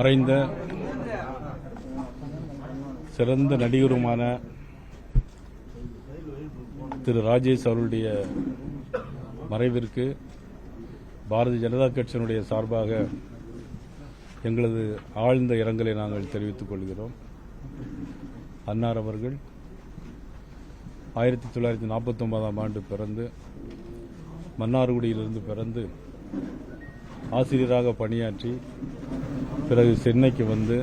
மறைந்த சிறந்த நடிகருமான திரு ராஜேஷ் அவருடைய மறைவிற்கு பாரதிய ஜனதா கட்சியினுடைய சார்பாக எங்களது ஆழ்ந்த இரங்கலை நாங்கள் தெரிவித்துக் கொள்கிறோம். அன்னார் அவர்கள் 1949ஆம் ஆண்டு பிறந்து மன்னார்குடியிலிருந்து பிறந்து ஆசிரியராக பணியாற்றி பிறகு சென்னைக்கு வந்து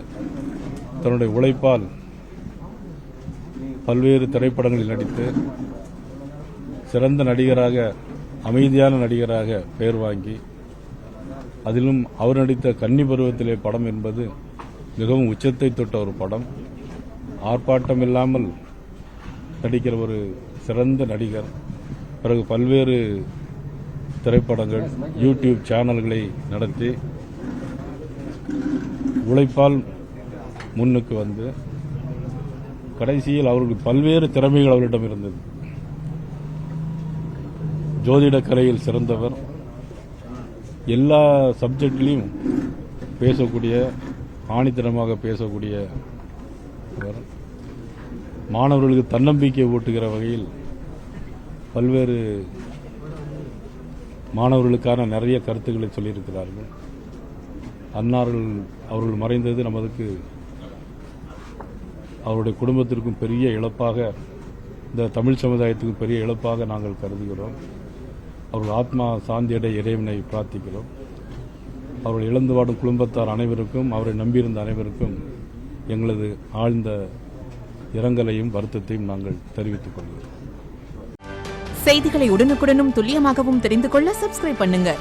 தன்னுடைய உழைப்பால் பல்வேறு திரைப்படங்களில் நடித்து சிறந்த நடிகராக, அமைதியான நடிகராக பெயர் வாங்கி, அதிலும் அவர் நடித்த கன்னி பருவத்திலே படம் என்பது மிகவும் உச்சத்தை தொட்ட ஒரு படம். ஆர்ப்பாட்டம் இல்லாமல் நடிக்கிற ஒரு சிறந்த நடிகர். பிறகு பல்வேறு திரைப்படங்கள், யூடியூப் சேனல்களை நடத்தி உழைப்பால் முன்னுக்கு வந்து கடைசியில் அவர்களுக்கு பல்வேறு திறமைகள் அவரிடம் இருந்தது. ஜோதிட கலையில் சிறந்தவர், எல்லா சப்ஜெக்டிலையும் பேசக்கூடிய, ஆணித்தனமாக பேசக்கூடியவர். மாணவர்களுக்கு தன்னம்பிக்கை ஊட்டுகிற வகையில் பல்வேறு மாணவர்களுக்கான நிறைய கருத்துக்களை சொல்லியிருக்கிறார்கள். அன்னார்கள் அவர்கள் மறைந்தது நமக்கு, அவருடைய குடும்பத்திற்கும் பெரிய இழப்பாக, இந்த தமிழ் சமுதாயத்துக்கும் பெரிய இழப்பாக நாங்கள் கருதுகிறோம். அவர்கள் ஆத்மா சாந்தியடை இறைவனை பிரார்த்திக்கிறோம். அவர்கள் இழந்து வாடும் குடும்பத்தார் அனைவருக்கும், அவரை நம்பியிருந்த அனைவருக்கும் எங்களது ஆழ்ந்த இரங்கலையும் வருத்தத்தையும் நாங்கள் தெரிவித்துக் கொள்கிறோம். செய்திகளை உடனுக்குடனும் துல்லியமாகவும் தெரிந்து கொள்ள சப்ஸ்கிரைப் பண்ணுங்க.